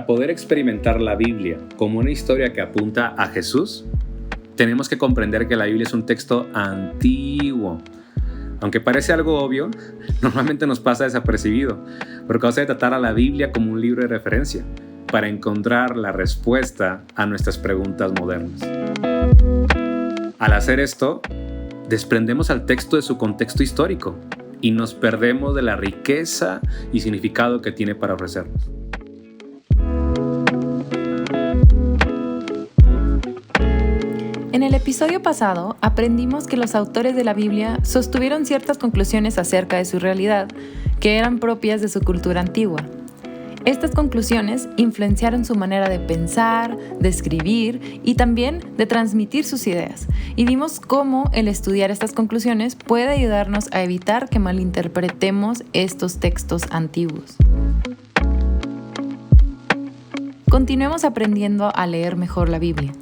Para poder experimentar la Biblia como una historia que apunta a Jesús, tenemos que comprender que la Biblia es un texto antiguo. Aunque parece algo obvio, normalmente nos pasa desapercibido, por causa de tratar a la Biblia como un libro de referencia, para encontrar la respuesta a nuestras preguntas modernas. Al hacer esto, desprendemos al texto de su contexto histórico y nos perdemos de la riqueza y significado que tiene para ofrecernos. En el episodio pasado aprendimos que los autores de la Biblia sostuvieron ciertas conclusiones acerca de su realidad que eran propias de su cultura antigua. Estas conclusiones influenciaron su manera de pensar, de escribir y también de transmitir sus ideas. Y vimos cómo el estudiar estas conclusiones puede ayudarnos a evitar que malinterpretemos estos textos antiguos. Continuemos aprendiendo a leer mejor la Biblia,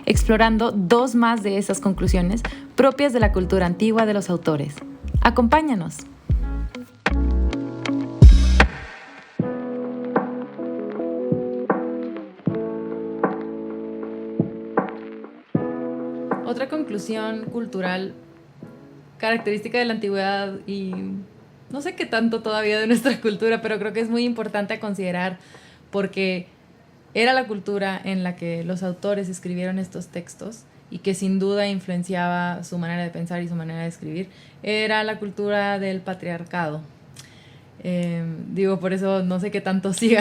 explorando dos más de esas conclusiones propias de la cultura antigua de los autores. ¡Acompáñanos! Otra conclusión cultural característica de la antigüedad y no sé qué tanto todavía de nuestra cultura, pero creo que es muy importante a considerar porque era la cultura en la que los autores escribieron estos textos y que sin duda influenciaba su manera de pensar y su manera de escribir. Era la cultura del patriarcado. Por eso no sé qué tanto siga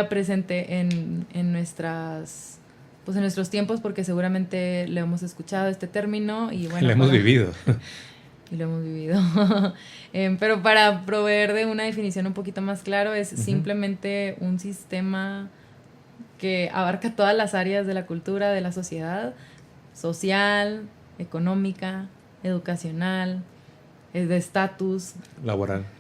presente en nuestras... Pues en nuestros tiempos, porque seguramente lo hemos escuchado este término y bueno... Lo hemos vivido. Y lo hemos vivido. Pero para proveer de una definición un poquito más claro, es simplemente un sistema que abarca todas las áreas de la cultura, de la sociedad, social, económica, educacional, de estatus...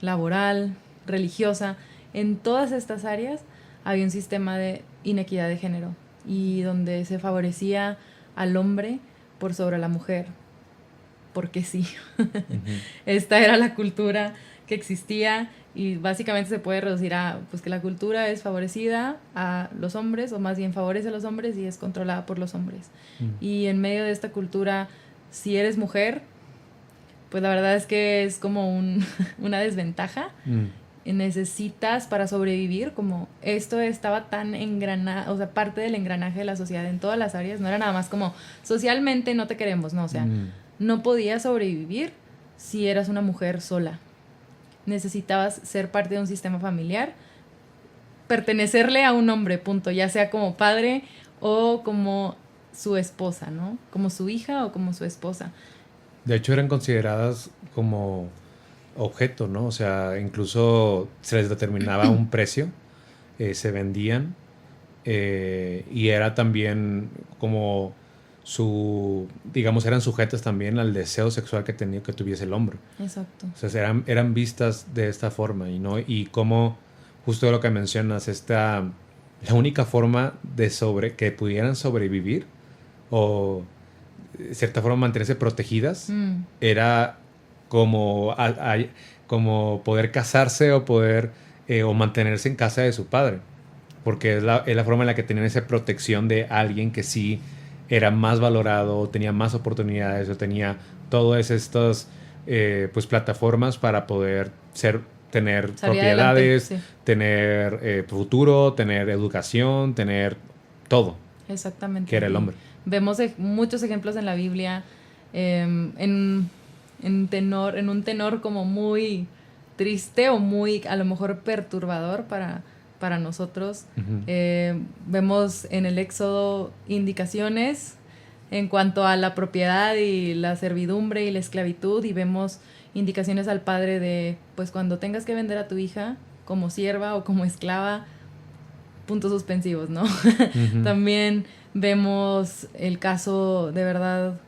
Laboral, religiosa. En todas estas áreas había un sistema de inequidad de género y donde se favorecía al hombre por sobre la mujer, porque sí. Esta era la cultura que existía y básicamente se puede reducir a pues que la cultura es favorecida a los hombres, o más bien favorece a los hombres y es controlada por los hombres. Y en medio de esta cultura, si eres mujer, pues la verdad es que es como una desventaja. Necesitas para sobrevivir, como esto estaba tan engranado, o sea, parte del engranaje de la sociedad en todas las áreas, no era nada más como socialmente no te queremos, no, o sea, no podías sobrevivir si eras una mujer sola. Necesitabas ser parte de un sistema familiar, pertenecerle a un hombre, punto, ya sea como padre o como su esposa, ¿no? Como su hija o como su esposa. De hecho, eran consideradas como objeto, ¿no? O sea, incluso se les determinaba un precio, se vendían y era también como eran sujetas también al deseo sexual que tuviese el hombre. Exacto. O sea, eran vistas de esta forma y como justo lo que mencionas, la única forma que pudieran sobrevivir o de cierta forma mantenerse protegidas era como poder casarse o poder o mantenerse en casa de su padre, porque es la forma en la que tenían esa protección de alguien que sí era más valorado, tenía más oportunidades o tenía todas estas pues plataformas para poder tener propiedades, adelante, sí, tener futuro, tener educación, tener todo. Exactamente. Que era el hombre. Vemos muchos ejemplos en la Biblia en un tenor como muy triste o muy a lo mejor perturbador para nosotros. Vemos en el Éxodo indicaciones en cuanto a la propiedad y la servidumbre y la esclavitud, y vemos indicaciones al padre de pues cuando tengas que vender a tu hija como sierva o como esclava, puntos suspensivos, ¿no? También vemos el caso, de verdad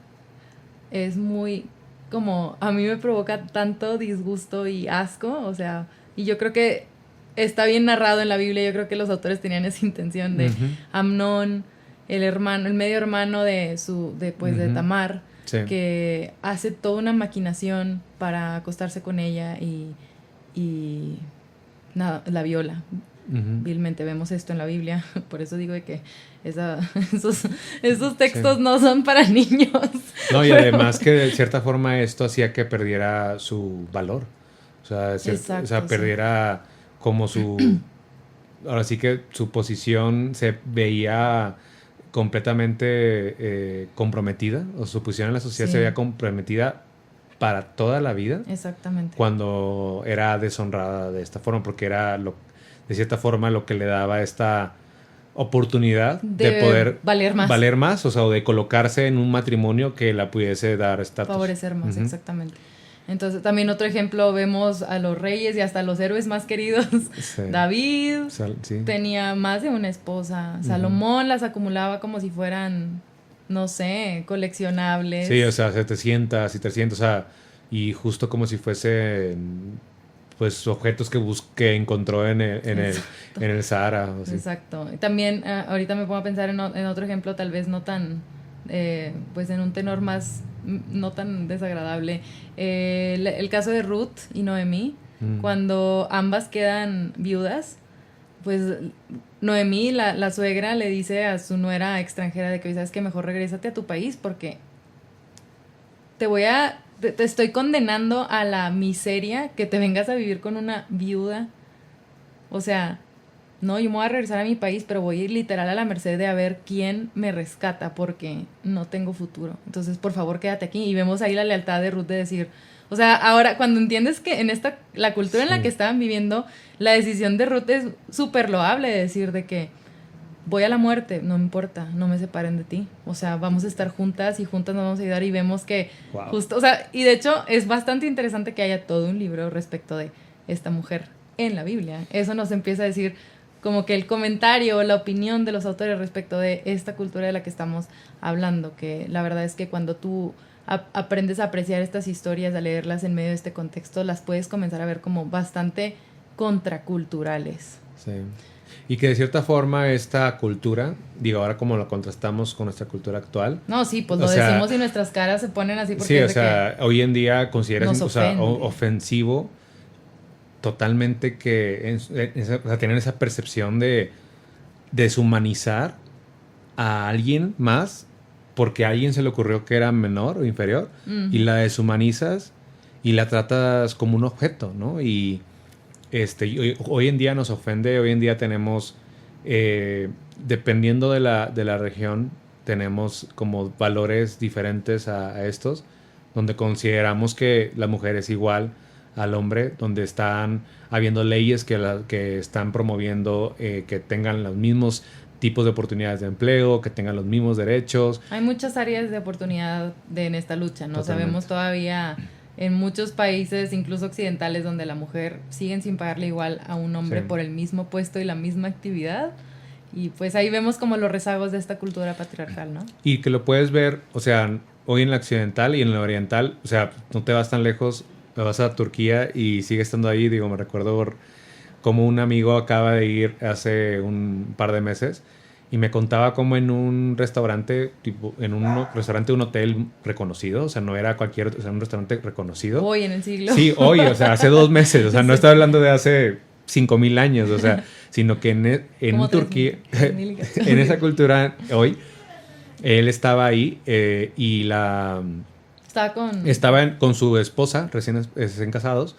es muy como a mí me provoca tanto disgusto y asco, o sea, y yo creo que está bien narrado en la Biblia, yo creo que los autores tenían esa intención de Amnón, el medio hermano de Tamar, sí, que hace toda una maquinación para acostarse con ella y nada, la viola. vilmente. Vemos esto en la Biblia, por eso digo de que esos textos no son para niños. No, y además que de cierta forma esto hacía que perdiera su valor. O sea, perdiera como su... Ahora sí que su posición se veía completamente comprometida, o su posición en la sociedad se veía comprometida para toda la vida. Exactamente. Cuando era deshonrada de esta forma, porque era de cierta forma lo que le daba esta oportunidad de poder valer más, o sea, o de colocarse en un matrimonio que la pudiese dar estatus. Favorecer más, exactamente. Entonces, también otro ejemplo, vemos a los reyes y hasta los héroes más queridos. Sí. David tenía más de una esposa. Salomón las acumulaba como si fueran, no sé, coleccionables. Sí, o sea, 700 y 300, o sea, y justo como si fuesen, pues, objetos que encontró en el Sahara. O sí. Exacto. También, ahorita me pongo a pensar en otro ejemplo, tal vez no tan, pues, en un tenor más... no tan desagradable, el caso de Ruth y Noemí, cuando ambas quedan viudas, pues Noemí, la suegra, le dice a su nuera extranjera de que, sabes que mejor regrésate a tu país porque te estoy condenando a la miseria que te vengas a vivir con una viuda. O sea, no, yo me voy a regresar a mi país, pero voy a ir literal a la merced de a ver quién me rescata porque no tengo futuro. Entonces, por favor, quédate aquí. Y vemos ahí la lealtad de Ruth de decir, o sea, ahora cuando entiendes que en la cultura en la que estaban viviendo, la decisión de Ruth es súper loable, de decir de que voy a la muerte, no me importa, no me separen de ti. O sea, vamos a estar juntas y juntas nos vamos a ayudar, y vemos que justo, o sea, y de hecho es bastante interesante que haya todo un libro respecto de esta mujer en la Biblia. Eso nos empieza a decir como que el comentario, la opinión de los autores respecto de esta cultura de la que estamos hablando, que la verdad es que cuando tú aprendes a apreciar estas historias, a leerlas en medio de este contexto, las puedes comenzar a ver como bastante contraculturales. Sí. Y que de cierta forma esta cultura, digo, ahora como lo contrastamos con nuestra cultura actual. No, sí, pues lo decimos y nuestras caras se ponen así porque... Sí, o sea, hoy en día consideras ofensivo totalmente que tienen esa percepción de deshumanizar a alguien más porque a alguien se le ocurrió que era menor o inferior, y la deshumanizas y la tratas como un objeto, ¿no? Y hoy en día nos ofende, hoy en día tenemos, dependiendo de la región, tenemos como valores diferentes a estos, donde consideramos que la mujer es igual al hombre, donde están habiendo leyes que están promoviendo que tengan los mismos tipos de oportunidades de empleo, que tengan los mismos derechos. Hay muchas áreas de oportunidad en esta lucha, ¿no? Sabemos todavía en muchos países, incluso occidentales, donde la mujer siguen sin pagarle igual a un hombre por el mismo puesto y la misma actividad. Y pues ahí vemos como los rezagos de esta cultura patriarcal, ¿no? Y que lo puedes ver, o sea, hoy en la occidental y en la oriental, o sea, no te vas tan lejos, vas a Turquía y sigue estando ahí. Digo, me recuerdo como un amigo acaba de ir hace un par de meses y me contaba como en un restaurante, un hotel reconocido, o sea, no era cualquier, o sea, un restaurante reconocido. Hoy en el siglo. Sí, hoy, o sea, hace 2 meses, o sea, no estoy hablando de hace 5,000 años, o sea, sino que en Turquía, en esa cultura hoy, él estaba ahí y estaba con su esposa, recién casados,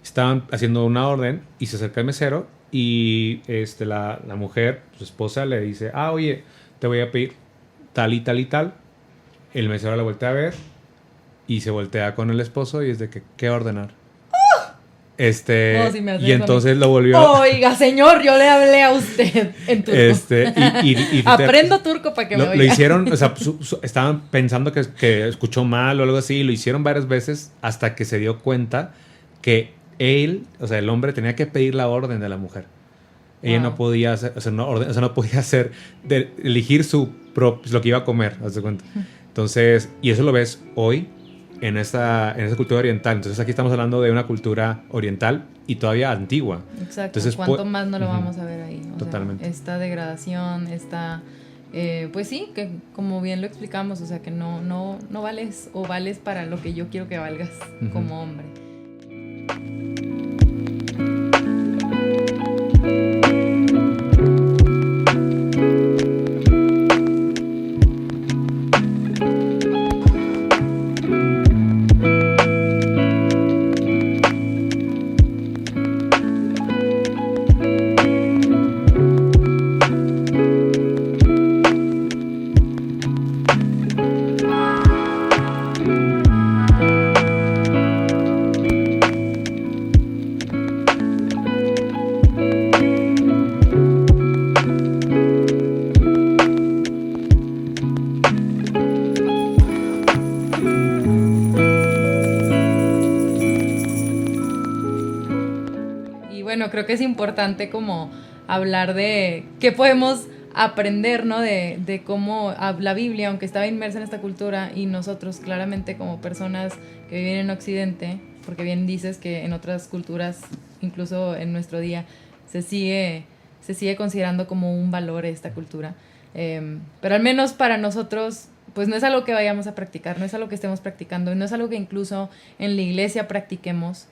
estaban haciendo una orden y se acerca el mesero y la mujer, su esposa, le dice, oye, te voy a pedir tal y tal y tal. El mesero la voltea a ver y se voltea con el esposo y es de que, ¿qué ordenar? Y entonces lo volvió. Oiga, señor, yo le hablé a usted en turco. Aprendo turco para que me oiga. Lo hicieron, o sea, estaban pensando que escuchó mal o algo así, y lo hicieron varias veces hasta que se dio cuenta que él, o sea, el hombre tenía que pedir la orden de la mujer. Ella no podía hacer, no podía hacer, elegir lo que iba a comer, haz de cuenta. Entonces, y eso lo ves hoy en esa cultura oriental. Entonces aquí estamos hablando de una cultura oriental y todavía antigua. Exacto. Entonces, ¿cuánto más no lo vamos a ver ahí? Totalmente. Esta degradación, pues sí, que como bien lo explicamos, o sea, que no vales o vales para lo que yo quiero que valgas como hombre. bueno, creo que es importante como hablar de qué podemos aprender, ¿no? De cómo la Biblia, aunque estaba inmersa en esta cultura, y nosotros claramente como personas que viven en Occidente, porque bien dices que en otras culturas, incluso en nuestro día, se sigue considerando como un valor esta cultura. Pero al menos para nosotros, pues no es algo que vayamos a practicar, no es algo que estemos practicando, no es algo que incluso en la iglesia practiquemos.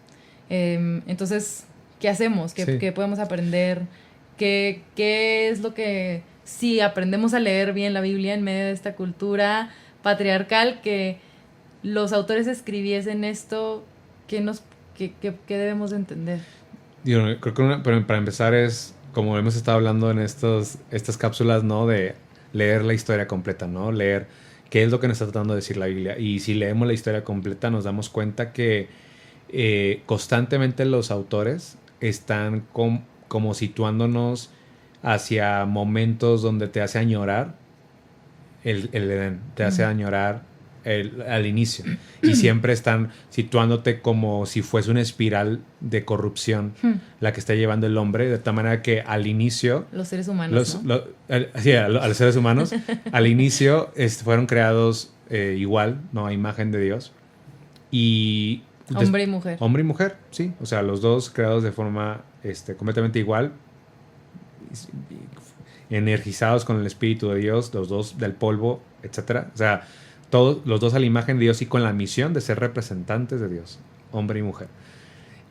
Entonces, ¿qué hacemos? ¿Qué podemos aprender? ¿Qué es lo que, si aprendemos a leer bien la Biblia en medio de esta cultura patriarcal, que los autores escribiesen esto, ¿qué debemos de entender? Yo creo que pero para empezar es, como hemos estado hablando en estas cápsulas, ¿no? De leer la historia completa, ¿no? Leer qué es lo que nos está tratando de decir la Biblia. Y si leemos la historia completa nos damos cuenta que constantemente los autores están como situándonos hacia momentos donde te hace añorar el Edén, te hace añorar al inicio, y siempre están situándote como si fuese una espiral de corrupción la que está llevando el hombre, de tal manera que al inicio los seres humanos, a los seres humanos al inicio fueron creados igual, ¿no? A imagen de Dios, y hombre y mujer. Hombre y mujer, sí. O sea, los dos creados de forma completamente igual, energizados con el Espíritu de Dios, los dos del polvo, etcétera. O sea, todos los dos a la imagen de Dios y con la misión de ser representantes de Dios, hombre y mujer.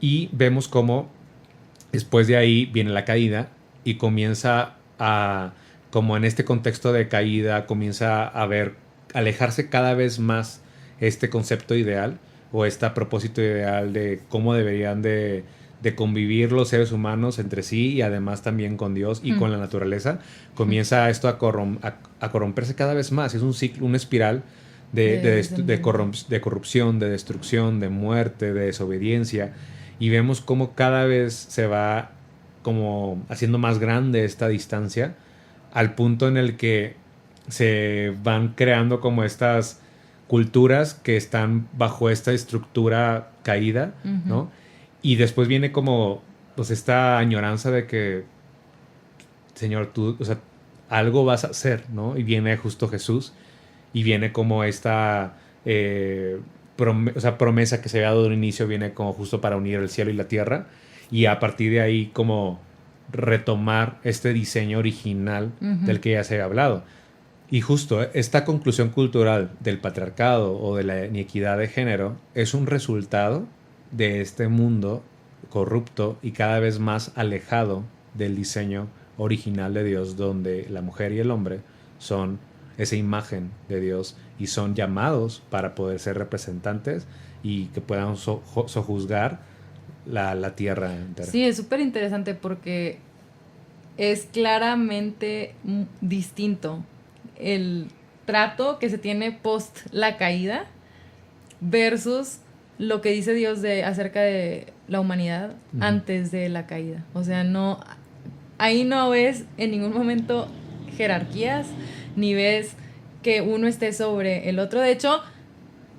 Y vemos cómo después de ahí viene la caída y comienza a, como en este contexto de caída, comienza a alejarse cada vez más este concepto ideal o este propósito ideal de cómo deberían de convivir los seres humanos entre sí y además también con Dios y con la naturaleza. Comienza esto a corromperse cada vez más. Es un ciclo, una espiral de corrupción, de destrucción, de muerte, de desobediencia. Y vemos cómo cada vez se va como haciendo más grande esta distancia al punto en el que se van creando como estas culturas que están bajo esta estructura caída, ¿no? Y después viene como pues esta añoranza de que, Señor, tú, o sea, algo vas a hacer, ¿no? Y viene justo Jesús y viene como esta promesa que se había dado de un inicio, viene como justo para unir el cielo y la tierra, y a partir de ahí como retomar este diseño original del que ya se había hablado. Y justo esta conclusión cultural del patriarcado o de la inequidad de género es un resultado de este mundo corrupto y cada vez más alejado del diseño original de Dios, donde la mujer y el hombre son esa imagen de Dios y son llamados para poder ser representantes y que puedan sojuzgar la tierra entera. Sí, es súper interesante porque es claramente distinto el trato que se tiene post la caída versus lo que dice Dios acerca de la humanidad antes de la caída. O sea, ahí no ves en ningún momento jerarquías, ni ves que uno esté sobre el otro. De hecho,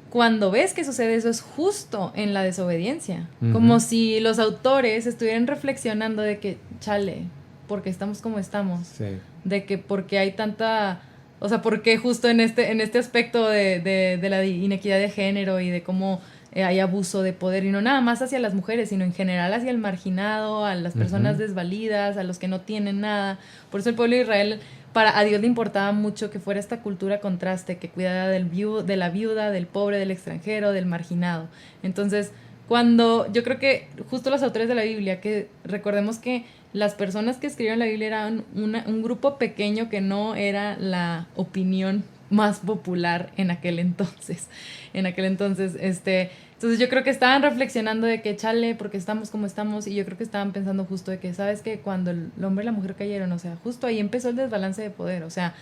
cuando ves que sucede eso es justo en la desobediencia. Como si los autores estuvieran reflexionando de que, chale, porque estamos como estamos. Sí. De que porque hay tanta... O sea, porque justo en este aspecto de la inequidad de género y de cómo hay abuso de poder, y no nada más hacia las mujeres, sino en general hacia el marginado, a las personas desvalidas, a los que no tienen nada. Por eso el pueblo de Israel, a Dios le importaba mucho que fuera esta cultura contraste, que cuidara de la viuda, del pobre, del extranjero, del marginado. Entonces, yo creo que justo los autores de la Biblia, que recordemos que las personas que escribieron la Biblia eran un grupo pequeño que no era la opinión más popular en aquel entonces. Entonces yo creo que estaban reflexionando de que chale, porque estamos como estamos, y yo creo que estaban pensando justo de que, ¿sabes qué? Cuando el hombre y la mujer cayeron, o sea, justo ahí empezó el desbalance de poder, o sea,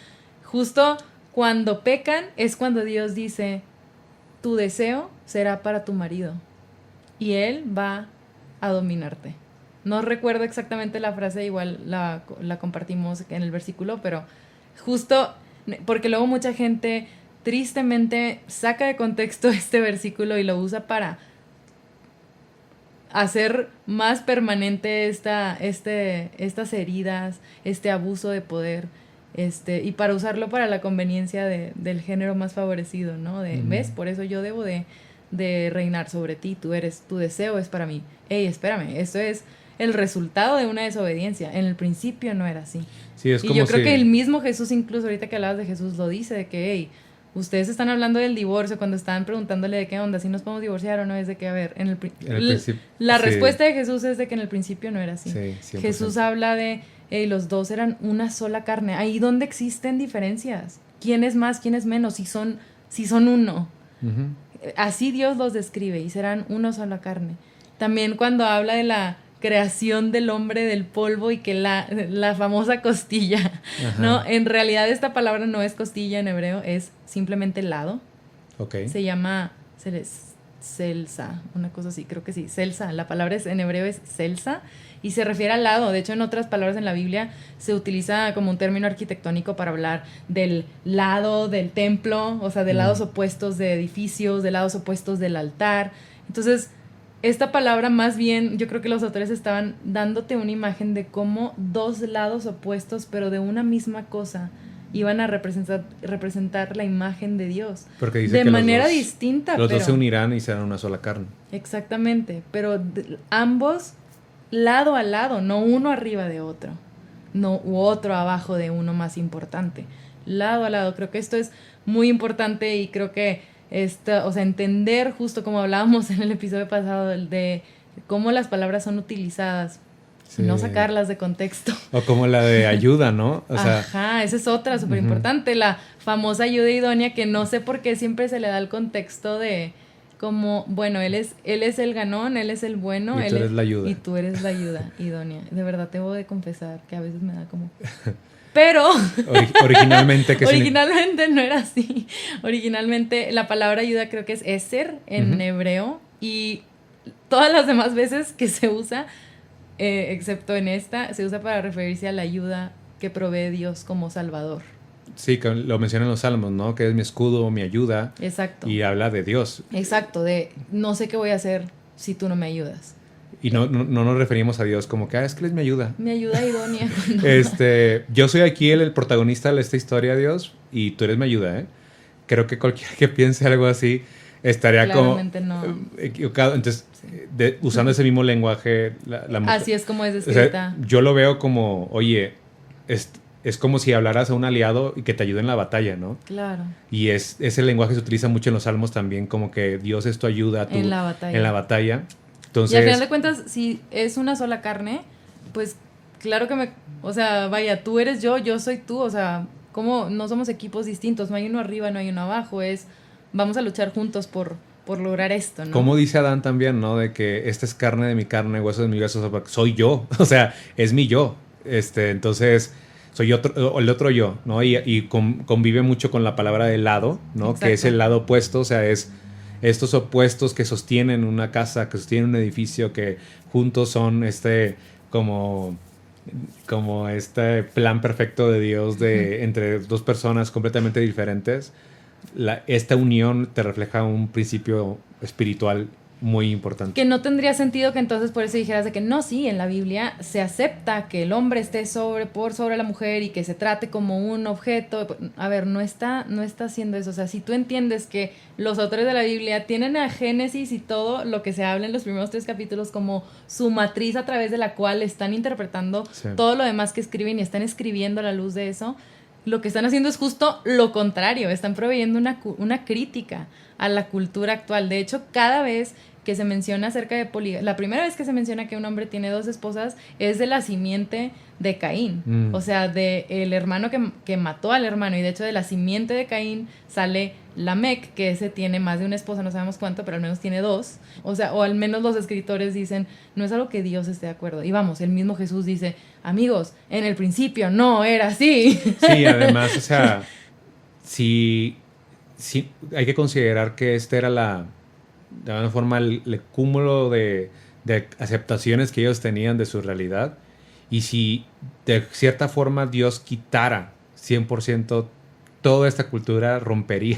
justo cuando pecan es cuando Dios dice, tu deseo será para tu marido y él va a dominarte. No recuerdo exactamente la frase, igual la compartimos en el versículo, pero justo porque luego mucha gente tristemente saca de contexto este versículo y lo usa para hacer más permanente estas heridas, este abuso de poder, y para usarlo para la conveniencia del género más favorecido, ¿no? ¿Ves? Por eso yo debo de reinar sobre ti, tu deseo es para mí. Ey, espérame, eso es el resultado de una desobediencia. En el principio no era así. Sí, es y como yo creo si... que el mismo Jesús, incluso ahorita que hablabas de Jesús, lo dice, de que, hey, ustedes están hablando del divorcio, cuando estaban preguntándole de qué onda, si nos podemos divorciar o no, es de que, a ver, la respuesta de Jesús es de que en el principio no era así. Sí, Jesús habla de, hey, los dos eran una sola carne. Ahí donde existen diferencias. ¿Quién es más, quién es menos? Si son uno. Uh-huh. Así Dios los describe y serán una sola carne. También cuando habla de la creación del hombre del polvo y que la famosa costilla, ¿no? En realidad esta palabra no es costilla en hebreo, es simplemente lado. Okay. Se llama celsa, una cosa así, creo que sí, celsa. La palabra en hebreo es celsa y se refiere al lado. De hecho, en otras palabras en la Biblia se utiliza como un término arquitectónico para hablar del lado del templo, o sea, de lados opuestos de edificios, de lados opuestos del altar. Entonces, esta palabra más bien, yo creo que los autores estaban dándote una imagen de cómo dos lados opuestos, pero de una misma cosa, iban a representar la imagen de Dios. Porque dice de que manera distinta. Los dos se unirán y serán una sola carne. Exactamente, pero ambos lado a lado, no uno arriba de otro, no u otro abajo de uno más importante. Lado a lado, creo que esto es muy importante y creo que o sea, entender justo como hablábamos en el episodio pasado de cómo las palabras son utilizadas, sí. No sacarlas de contexto. O como la de ayuda, ¿no? O sea, ajá, esa es otra súper importante, la famosa ayuda idónea, que no sé por qué siempre se le da el contexto de como, bueno, él es el ganón, él es el bueno, y tú eres la ayuda. Y tú eres la ayuda idónea. De verdad, te voy a confesar que a veces me da como... Pero originalmente no era así. Originalmente la palabra ayuda creo que es eser en hebreo, y todas las demás veces que se usa, excepto en esta, se usa para referirse a la ayuda que provee Dios como Salvador. Sí, que lo mencionan los salmos, ¿no? Que es mi escudo, mi ayuda. Exacto. Y habla de Dios. Exacto, de no sé qué voy a hacer si tú no me ayudas. Y no nos referimos a Dios como que, es que Él es mi ayuda. Mi ayuda idónea. Yo soy aquí el protagonista de esta historia, Dios, y tú eres mi ayuda, ¿eh? Creo que cualquiera que piense algo así estaría claramente como no. Equivocado. Entonces, sí. Usando ese mismo lenguaje, la mujer, así es como es descrita. O sea, yo lo veo como, oye, es como si hablaras a un aliado y que te ayude en la batalla, ¿no? Claro. Y ese lenguaje se utiliza mucho en los salmos también, como que Dios es tu ayuda en la batalla. En la batalla. Entonces, y al final de cuentas, si es una sola carne, pues claro que o sea, vaya, tú eres yo soy tú, o sea, como no somos equipos distintos, no hay uno arriba, no hay uno abajo, vamos a luchar juntos por lograr esto, ¿no? Como dice Adán también, ¿no? De que esta es carne de mi carne, hueso de mi hueso, soy yo, o sea, es mi yo, entonces soy el otro yo, ¿no? Y convive mucho con la palabra de lado, ¿no? Exacto. Que es el lado opuesto, o sea, es estos opuestos que sostienen una casa, que sostienen un edificio, que juntos son como este plan perfecto de Dios entre dos personas completamente diferentes. Esta unión te refleja un principio espiritual muy importante. Que no tendría sentido que entonces por eso dijeras de que no, sí, en la Biblia se acepta que el hombre esté sobre la mujer y que se trate como un objeto. A ver, no está haciendo eso. O sea, si tú entiendes que los autores de la Biblia tienen a Génesis y todo lo que se habla en los primeros 3 capítulos como su matriz a través de la cual están interpretando todo lo demás que escriben y están escribiendo a la luz de eso, lo que están haciendo es justo lo contrario. Están proveyendo una crítica a la cultura actual. De hecho, cada vez que se menciona acerca de poligamia, la primera vez que se menciona que un hombre tiene 2 esposas es de la simiente de Caín. O sea, de el hermano que mató al hermano. Y de hecho, de la simiente de Caín sale Lamec, que ese tiene más de una esposa, no sabemos cuánto, pero al menos tiene 2. O sea, o al menos los escritores dicen, no es algo que Dios esté de acuerdo. Y vamos, el mismo Jesús dice, amigos, en el principio no era así. Sí, además, o sea, sí hay que considerar que era de alguna forma el cúmulo de aceptaciones que ellos tenían de su realidad, y si de cierta forma Dios quitara 100% toda esta cultura, rompería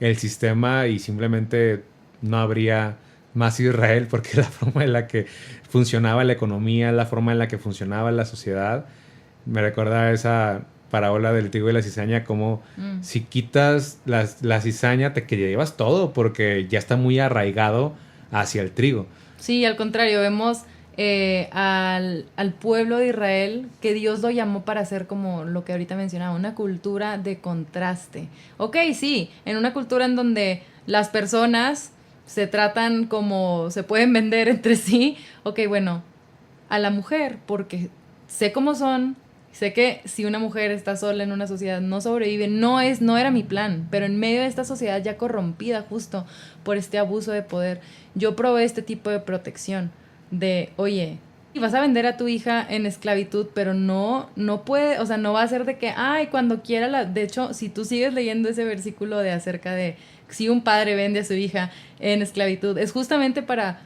el sistema y simplemente no habría más Israel, porque la forma en la que funcionaba la economía, la forma en la que funcionaba la sociedad, me recuerda a esa parábola del trigo y la cizaña, como si quitas la cizaña te llevas todo, porque ya está muy arraigado hacia el trigo. Sí, al contrario, vemos al pueblo de Israel que Dios lo llamó para hacer, como lo que ahorita mencionaba, una cultura de contraste. Ok, sí, en una cultura en donde las personas se tratan como se pueden vender entre sí, ok, bueno, a la mujer, porque sé cómo son, sé que si una mujer está sola en una sociedad no sobrevive, no era mi plan, pero en medio de esta sociedad ya corrompida justo por este abuso de poder, yo probé este tipo de protección de, oye, vas a vender a tu hija en esclavitud, pero no puede, o sea, no va a ser de que, ay, cuando quiera de hecho, si tú sigues leyendo ese versículo de acerca de si un padre vende a su hija en esclavitud, es justamente para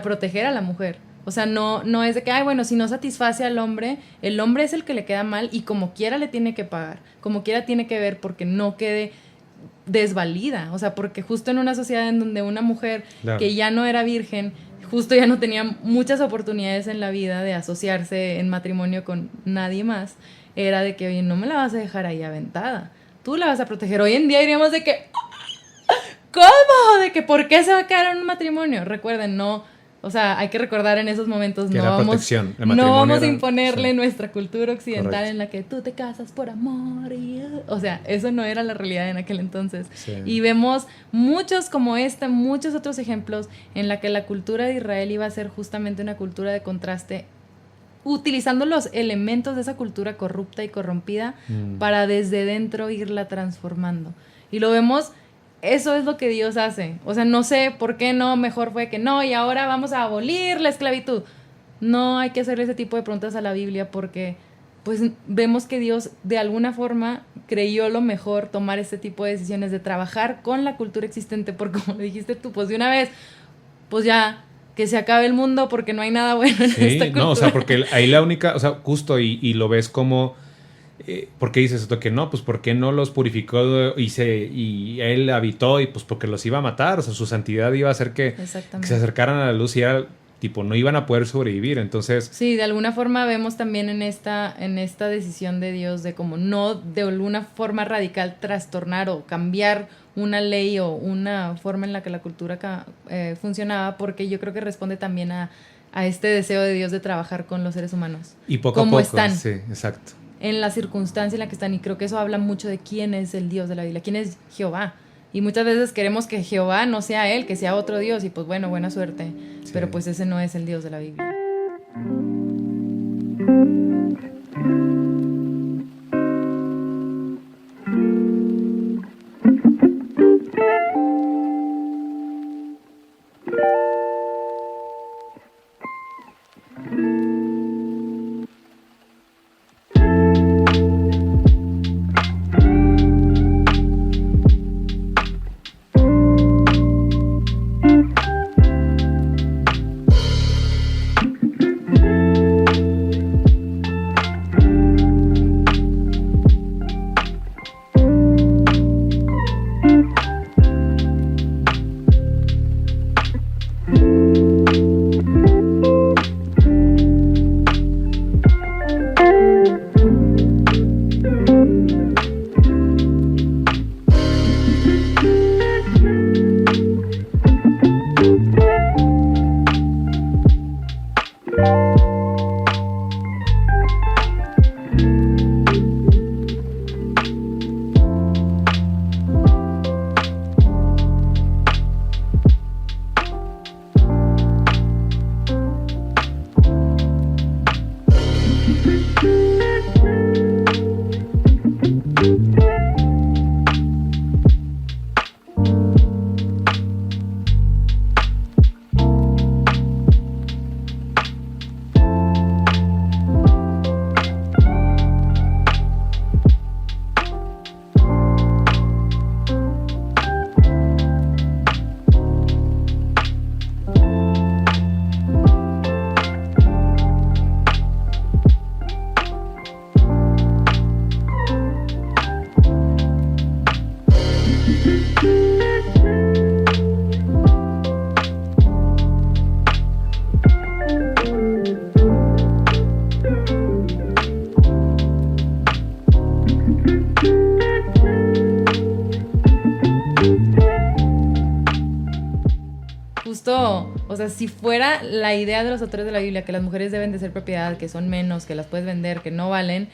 proteger a la mujer. O sea, no es de que, ay, bueno, si no satisface al hombre, el hombre es el que le queda mal y como quiera le tiene que pagar, como quiera tiene que ver porque no quede desvalida. O sea, porque justo en una sociedad en donde una mujer que ya no era virgen, justo ya no tenía muchas oportunidades en la vida de asociarse en matrimonio con nadie más, era de que, oye, no me la vas a dejar ahí aventada, tú la vas a proteger. Hoy en día diríamos de que, ¿cómo? De que, ¿por qué se va a quedar en un matrimonio? Recuerden, no... O sea, hay que recordar en esos momentos, no vamos a imponerle nuestra cultura occidental. Correcto. En la que tú te casas por amor. O sea, eso no era la realidad en aquel entonces. Sí. Y vemos muchos como muchos otros ejemplos en la que la cultura de Israel iba a ser justamente una cultura de contraste, utilizando los elementos de esa cultura corrupta y corrompida para desde dentro irla transformando. Y lo vemos... Eso es lo que Dios hace. O sea, no sé por qué no, mejor fue que no, y ahora vamos a abolir la esclavitud. No hay que hacerle ese tipo de preguntas a la Biblia porque pues vemos que Dios de alguna forma creyó lo mejor tomar este tipo de decisiones de trabajar con la cultura existente, porque como dijiste tú, pues de una vez, pues ya, que se acabe el mundo porque no hay nada bueno en esta cultura. No, o sea, porque ahí la única, o sea, justo y lo ves como... ¿por qué dices esto? Que no, pues ¿por qué no los purificó y él habitó y pues porque los iba a matar? O sea, su santidad iba a hacer que se acercaran a la luz y era tipo, no iban a poder sobrevivir, entonces... Sí, de alguna forma vemos también en esta decisión de Dios de como no de alguna forma radical trastornar o cambiar una ley o una forma en la que la cultura funcionaba, porque yo creo que responde también a este deseo de Dios de trabajar con los seres humanos. Y poco a poco, están. Sí, exacto. En la circunstancia en la que están, y creo que eso habla mucho de quién es el Dios de la Biblia, quién es Jehová. Y muchas veces queremos que Jehová no sea él, que sea otro Dios, y pues bueno, buena suerte. Sí. Pero pues ese no es el Dios de la Biblia. O sea, si fuera la idea de los autores de la Biblia que las mujeres deben de ser propiedad, que son menos, que las puedes vender, que no valen,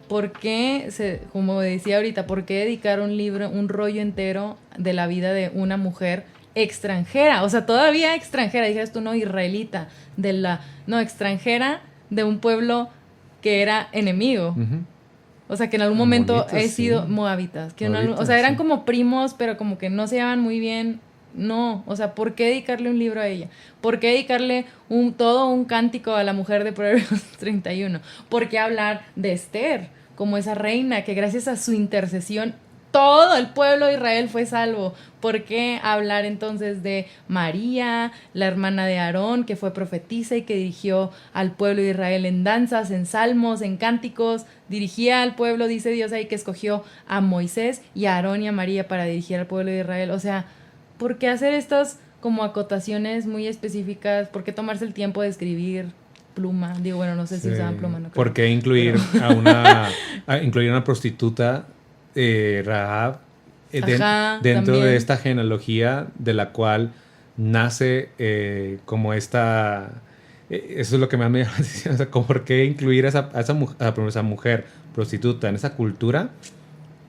¿por qué, como decía ahorita, por qué dedicar un libro, un rollo entero de la vida de una mujer extranjera? O sea, todavía extranjera, dijeras tú, no israelita, extranjera de un pueblo que era enemigo. Uh-huh. O sea, que en algún momento Moabitas, he sido sí. moabitas. Moabitas, o sea, eran sí. como primos, pero como que no se llevaban muy bien. No, o sea, ¿por qué dedicarle un libro a ella? ¿Por qué dedicarle todo un cántico a la mujer de Proverbios 31? ¿Por qué hablar de Esther como esa reina que gracias a su intercesión todo el pueblo de Israel fue salvo? ¿Por qué hablar entonces de María, la hermana de Aarón, que fue profetisa y que dirigió al pueblo de Israel en danzas, en salmos, en cánticos? Dirigía al pueblo, dice Dios ahí, que escogió a Moisés y a Aarón y a María para dirigir al pueblo de Israel. O sea, ¿por qué hacer estas como acotaciones muy específicas? ¿Por qué tomarse el tiempo de escribir pluma? Digo, bueno, no sé si usaban pluma, no creo. ¿Por qué incluir incluir a una prostituta, Rahab, dentro de esta genealogía de la cual nace como esta... eso es lo que más me llama la atención. O sea, ¿por qué incluir a esa mujer prostituta en esa cultura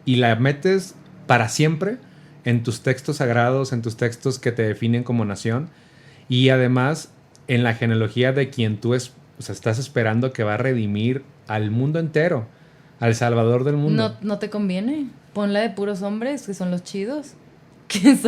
y la metes para siempre en tus textos sagrados, en tus textos que te definen como nación, y además en la genealogía de quien tú estás esperando que va a redimir al mundo entero, al Salvador del mundo? No te conviene. Ponla de puros hombres, que son los chidos.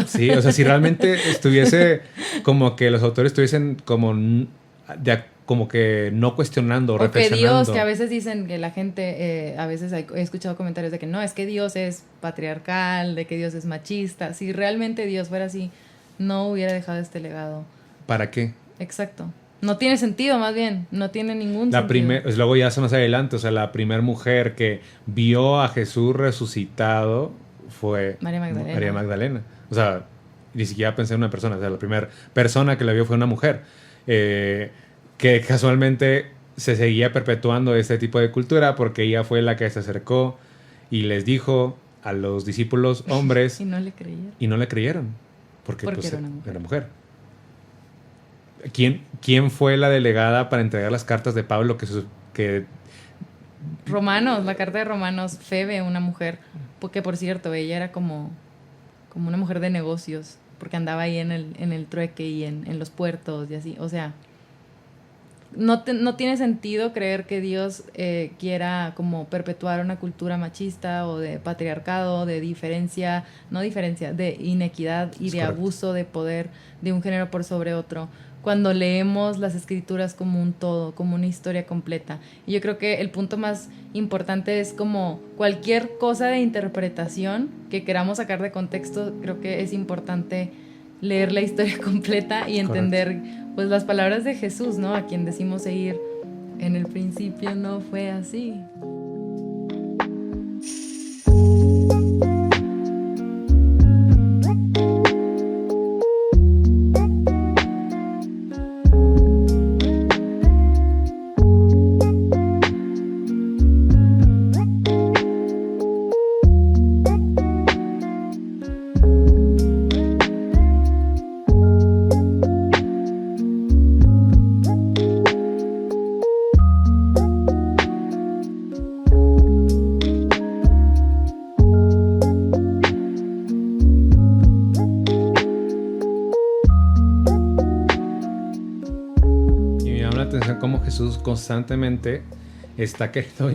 Sí, o sea, si realmente estuviese como que los autores estuviesen como que no cuestionando, o reflexionando. Que Dios, que a veces dicen que la gente, a veces he escuchado comentarios de que no, es que Dios es patriarcal, de que Dios es machista. Si realmente Dios fuera así, no hubiera dejado este legado. ¿Para qué? Exacto. No tiene sentido, más bien. No tiene ningún sentido. Luego ya más adelante, o sea, la primera mujer que vio a Jesús resucitado fue María Magdalena. O sea, ni siquiera pensé en una persona. O sea, la primera persona que la vio fue una mujer. Que casualmente se seguía perpetuando este tipo de cultura porque ella fue la que se acercó y les dijo a los discípulos hombres y no le creyeron. Y no le creyeron porque pues, era una mujer. ¿Quién fue la delegada para entregar las cartas de Pablo que Romanos, la carta de Romanos, Febe, una mujer, porque por cierto, ella era como una mujer de negocios, porque andaba ahí en el trueque y en los puertos y así, o sea, no tiene sentido creer que Dios quiera como perpetuar una cultura machista o de patriarcado, de de inequidad y de abuso de poder de un género por sobre otro, cuando leemos las escrituras como un todo, como una historia completa. Y yo creo que el punto más importante es como cualquier cosa de interpretación que queramos sacar de contexto, creo que es importante leer la historia completa y entender pues las palabras de Jesús, ¿no? A quien decimos seguir. En el principio no fue así. Jesús constantemente está queriendo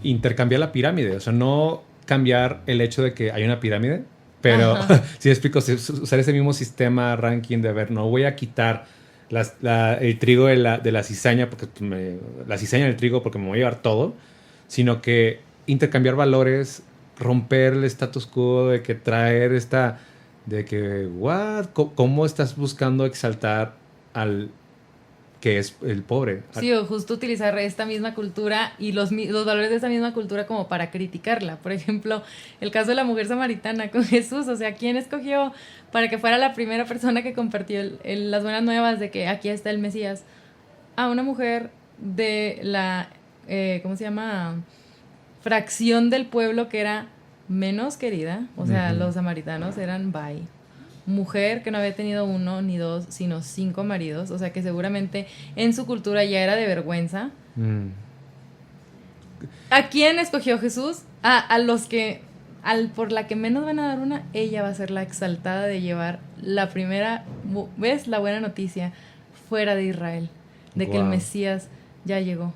intercambiar la pirámide. O sea, no cambiar el hecho de que hay una pirámide, pero si explico, usar ese mismo sistema ranking de ver, no voy a quitar el trigo de la cizaña, porque la cizaña del trigo porque me voy a llevar todo, sino que intercambiar valores, romper el status quo de que traer de que, ¿cómo estás buscando exaltar al que es el pobre? Sí, o justo utilizar esta misma cultura y los valores de esta misma cultura como para criticarla. Por ejemplo, el caso de la mujer samaritana con Jesús. O sea, ¿quién escogió para que fuera la primera persona que compartió las buenas nuevas de que aquí está el Mesías? A una mujer de la, ¿cómo se llama? Fracción del pueblo que era menos querida. O sea, los samaritanos eran mujer que no había tenido 1 ni 2, sino 5 maridos. O sea que seguramente en su cultura ya era de vergüenza. ¿A quién escogió Jesús? A los que, por la que menos van a dar una, ella va a ser la exaltada de llevar la primera, ¿ves? La buena noticia fuera de Israel, de que el Mesías ya llegó.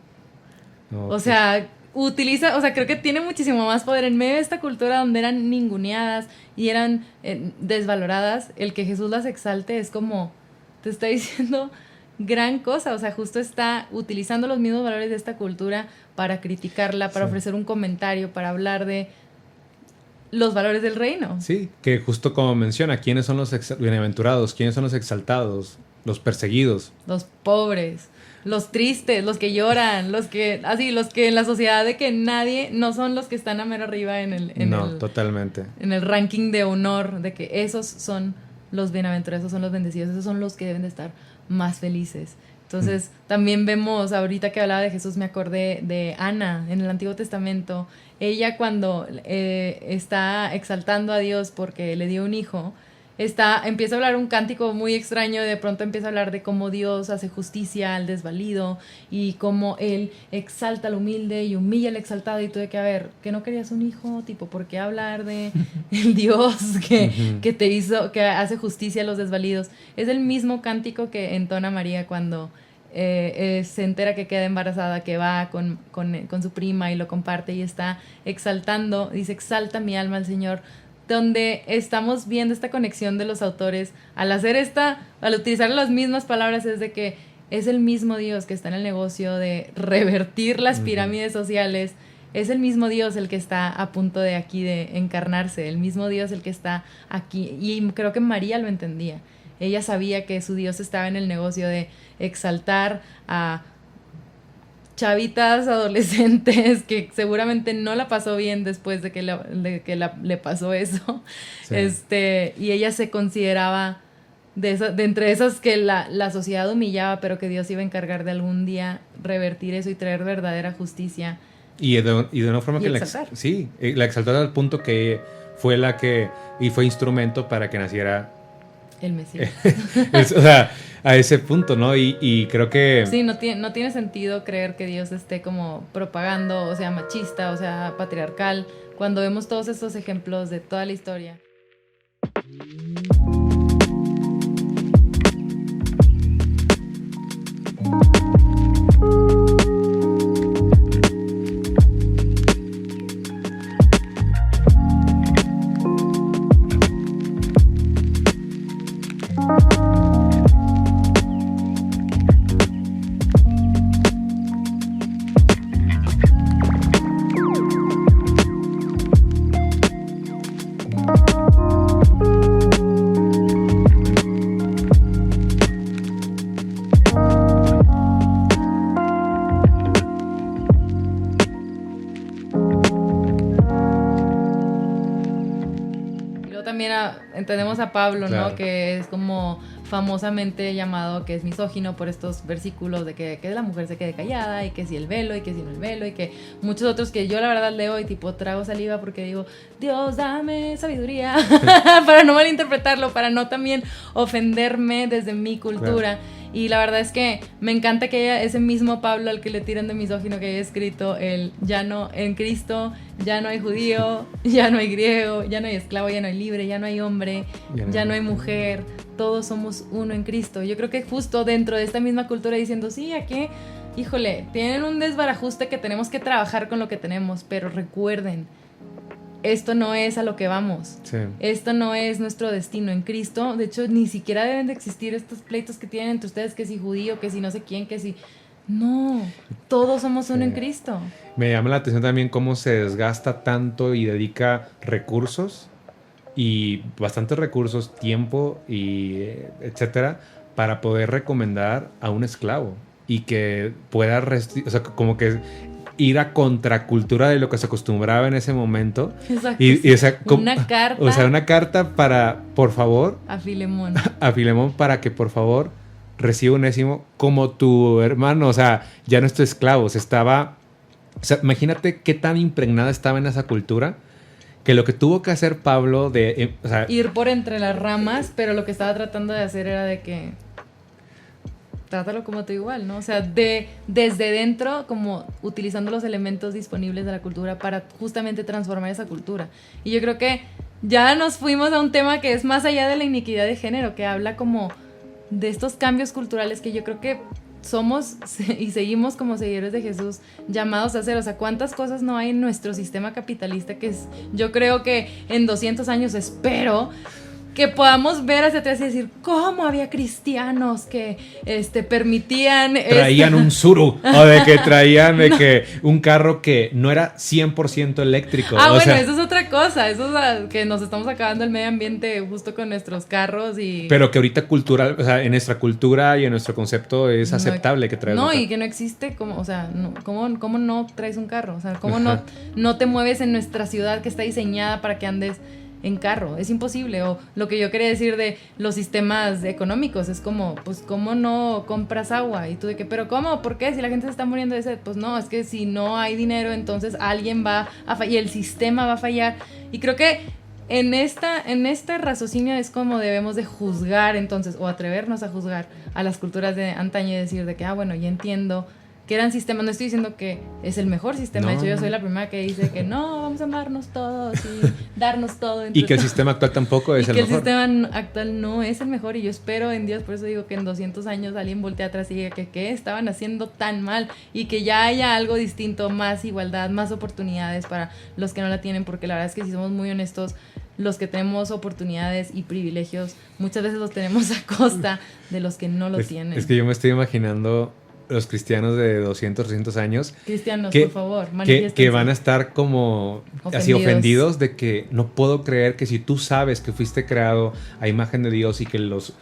O sea, creo que tiene muchísimo más poder en medio de esta cultura donde eran ninguneadas y eran desvaloradas. El que Jesús las exalte es como, te está diciendo gran cosa. O sea, justo está utilizando los mismos valores de esta cultura para criticarla, para ofrecer un comentario, para hablar de los valores del reino. Sí, que justo como menciona, ¿quiénes son los bienaventurados? ¿Quiénes son los exaltados? Los perseguidos. Los pobres, los tristes, los que lloran, los que en la sociedad de que nadie, no son los que están a mero arriba totalmente. En el ranking de honor, de que esos son los bienaventurados, esos son los bendecidos, esos son los que deben de estar más felices. Entonces, también vemos, ahorita que hablaba de Jesús, me acordé de Ana en el Antiguo Testamento. Ella cuando está exaltando a Dios porque le dio un hijo, empieza a hablar un cántico muy extraño. De pronto empieza a hablar de cómo Dios hace justicia al desvalido y cómo Él exalta al humilde y humilla al exaltado. Y tú de que, a ver, que no querías un hijo, tipo, ¿por qué hablar de el Dios que te hizo, que hace justicia a los desvalidos? Es el mismo cántico que entona María cuando se entera que queda embarazada, que va con su prima y lo comparte y está exaltando, dice, exalta mi alma al Señor, donde estamos viendo esta conexión de los autores al utilizar las mismas palabras. Es de que es el mismo Dios que está en el negocio de revertir las pirámides sociales, es el mismo Dios el que está a punto de encarnarse, el mismo Dios el que está aquí, y creo que María lo entendía. Ella sabía que su Dios estaba en el negocio de exaltar a chavitas adolescentes que seguramente no la pasó bien después de que le pasó eso. Sí. Y ella se consideraba de entre esas que la sociedad humillaba, pero que Dios iba a encargar de algún día revertir eso y traer verdadera justicia. Y de una forma que la exaltó al punto que fue fue instrumento para que naciera el Mesías. O sea, a ese punto, ¿no? Y creo que... Sí, no tiene sentido creer que Dios esté como propagando, o sea, machista, o sea, patriarcal, cuando vemos todos estos ejemplos de toda la historia. Entendemos a Pablo, claro, ¿no? Que es como famosamente llamado que es misógino por estos versículos de que la mujer se quede callada y que si el velo y que si no el velo y que muchos otros que yo la verdad leo y tipo trago saliva porque digo, Dios, dame sabiduría para no malinterpretarlo, para no también ofenderme desde mi cultura. Claro. Y la verdad es que me encanta que ese mismo Pablo al que le tiran de misógino que haya escrito en Cristo ya no hay judío, ya no hay griego, ya no hay esclavo, ya no hay libre, ya no hay hombre, ya no hay mujer, todos somos uno en Cristo. Yo creo que justo dentro de esta misma cultura diciendo, sí, aquí, híjole, tienen un desbarajuste que tenemos que trabajar con lo que tenemos, pero recuerden, esto no es a lo que vamos. Sí. Esto no es nuestro destino en Cristo. De hecho, ni siquiera deben de existir estos pleitos que tienen entre ustedes, que si judío, que si no sé quién, que si... No, todos somos uno en Cristo. Me llama la atención también cómo se desgasta tanto y dedica recursos, y bastantes recursos, tiempo y etcétera, para poder recomendar a un esclavo y que pueda... o sea, como que... ir a contracultura de lo que se acostumbraba en ese momento. Exacto. Y o sea, una carta. O sea, una carta para, por favor... A Filemón. A Filemón para que, por favor, reciba Onésimo como tu hermano. O sea, ya no es tu esclavo. O sea, imagínate qué tan impregnada estaba en esa cultura que lo que tuvo que hacer Pablo de... o sea, ir por entre las ramas, pero lo que estaba tratando de hacer era de que... trátalo como tú igual, ¿no? O sea, desde dentro, como utilizando los elementos disponibles de la cultura para justamente transformar esa cultura. Y yo creo que ya nos fuimos a un tema que es más allá de la iniquidad de género, que habla como de estos cambios culturales que yo creo que somos y seguimos como seguidores de Jesús llamados a hacer. O sea, cuántas cosas no hay en nuestro sistema capitalista que es, yo creo que en 200 años espero que podamos ver hacia atrás y decir cómo había cristianos que permitían... traían un Tsuru, o de que traían de que un carro que no era 100% eléctrico. Ah, bueno, eso es otra cosa. Eso es que nos estamos acabando el medio ambiente justo con nuestros carros y... Pero que ahorita cultural, o sea, en nuestra cultura y en nuestro concepto es aceptable que traigas un carro. No, y que no existe como, o sea, no, ¿cómo no traes un carro? O sea, ¿cómo no te mueves en nuestra ciudad que está diseñada para que andes en carro? Es imposible. O lo que yo quería decir de los sistemas económicos es como, pues, ¿cómo no compras agua? Y tú de que, ¿pero cómo? ¿Por qué? Si la gente se está muriendo de sed. Pues no, es que si no hay dinero, entonces alguien va a fallar y el sistema va a fallar. Y creo que en este raciocinio es como debemos de juzgar entonces, o atrevernos a juzgar a las culturas de antaño y decir de que, bueno, ya entiendo que eran sistemas. No estoy diciendo que es el mejor sistema. De hecho, yo soy la primera que dice que no, vamos a amarnos todos y darnos todo. Y que el sistema actual tampoco es el mejor. Y que el sistema actual no es el mejor. Y yo espero en Dios, por eso digo que en 200 años alguien voltea atrás y diga que ¿qué? Estaban haciendo tan mal. Y que ya haya algo distinto, más igualdad, más oportunidades para los que no la tienen. Porque la verdad es que si somos muy honestos, los que tenemos oportunidades y privilegios, muchas veces los tenemos a costa de los que no lo tienen. Es que yo me estoy imaginando los cristianos de 200, 300 años. Cristianos, que, por favor, que van a estar como así ofendidos de que no puedo creer que si tú sabes que fuiste creado a imagen de Dios y que los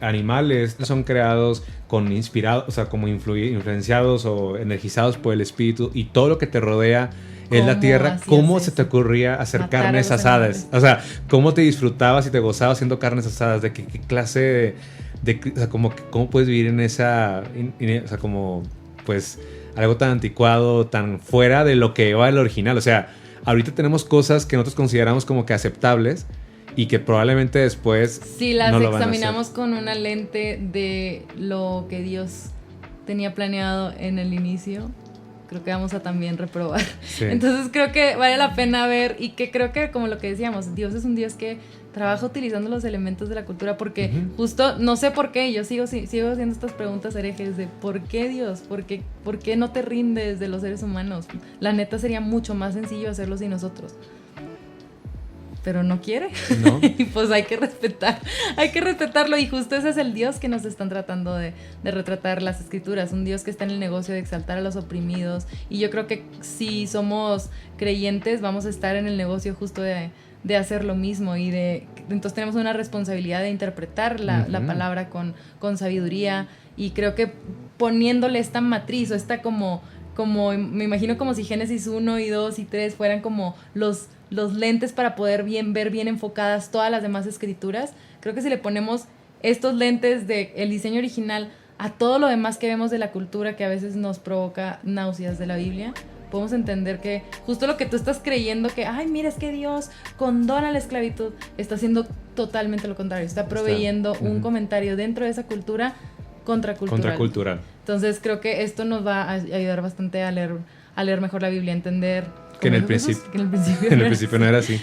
animales son creados con inspirados, o sea, como influenciados o energizados por el espíritu y todo lo que te rodea es la tierra, ¿cómo se te ocurría hacer carnes asadas? O sea, ¿cómo te disfrutabas y te gozabas haciendo carnes asadas? ¿De qué clase o sea, cómo puedes vivir en esa, o sea, como, pues, algo tan anticuado, tan fuera de lo que va el original? O sea, ahorita tenemos cosas que nosotros consideramos como que aceptables y que probablemente después si las no lo van a examinamos hacer con una lente de lo que Dios tenía planeado en el inicio, creo que vamos a también reprobar. Sí. Entonces creo que vale la pena ver, y que creo que como lo que decíamos, Dios es un Dios que trabaja utilizando los elementos de la cultura, porque justo, no sé por qué, yo sigo haciendo estas preguntas herejes de ¿por qué Dios? ¿Por qué no te rindes de los seres humanos? La neta sería mucho más sencillo hacerlo sin nosotros. Pero no quiere. No. Y pues hay que respetarlo, y justo ese es el Dios que nos están tratando de retratar las escrituras, un Dios que está en el negocio de exaltar a los oprimidos, y yo creo que si somos creyentes vamos a estar en el negocio justo de hacer lo mismo, y entonces tenemos una responsabilidad de interpretar la palabra con sabiduría, y creo que poniéndole esta matriz o esta como me imagino como si Génesis 1 y 2 y 3 fueran como los lentes para poder ver bien enfocadas todas las demás escrituras. Creo que si le ponemos estos lentes del diseño original a todo lo demás que vemos de la cultura que a veces nos provoca náuseas de la Biblia, podemos entender que justo lo que tú estás creyendo que, ay, mira, es que Dios condona la esclavitud, está haciendo totalmente lo contrario, está proveyendo un comentario dentro de esa cultura contracultural. Entonces creo que esto nos va a ayudar bastante a leer mejor la Biblia, a entender que en el principio no era así.